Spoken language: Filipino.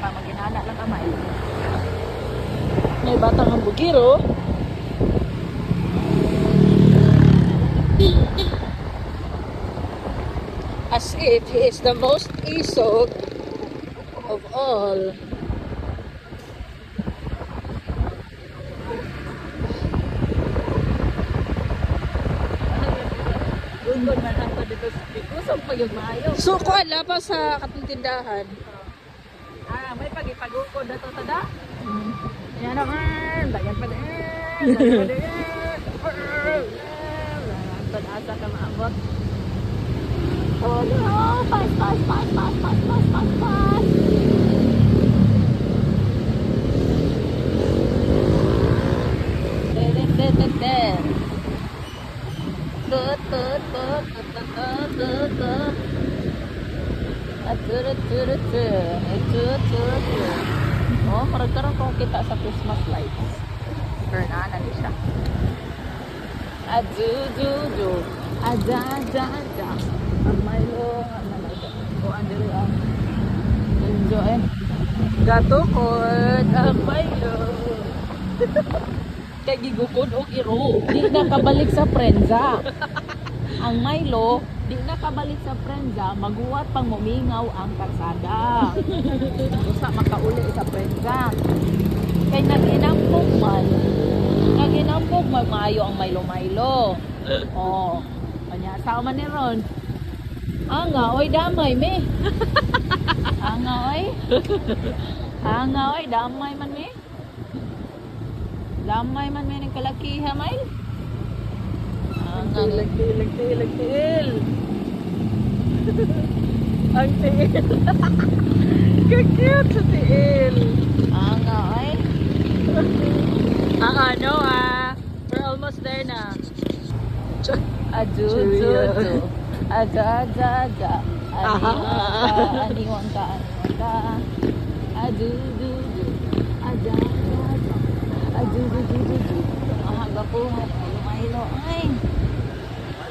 ka, maginana lang kamay. May batang hambugiro. As if he is the most isog of all. Gungon man ako dito sa kusog pa yung maayo. So, kuala pa sa katindahan. May pagipagukod na to tada. Yan na, dagan pa din. Asa ka maabot. Oh no! Fast, fast, fast, fast, fast, fast, fast, fast! Oh, maragkaroon kong kita sa Christmas lights. Bernana ni siya. Adu-du-du. Ada-da-da. Ang Milo. O, andiri ang. Enjoy. Gatukod ang Milo. Kay gigukod o iro. Di na kabalik sa prensa. Ang Milo, di na kabalik sa prensa, maguwat pang mumingaw ang karsada. Gusto makauli sa prensa. Kay nag-inampog man. Nag-inampog man maayo ang Milo-Milo. Oh, kanya sama ni Ron. Anga, oy damay me. Anga, oy. Anga, oy, damay man me. Damay man me ng kalakiha, Mail. Anga, Tiil. Ang tiil. Kakit sa tiil. anga, oy. Ang ano we're almost there na. Adu-du-du. Ada-ada-ada. Aniwan ka. Adu-du-du. Ada-ada-ada. Adu-du-du-du. Mahaba po. Milo-Milo. Ay.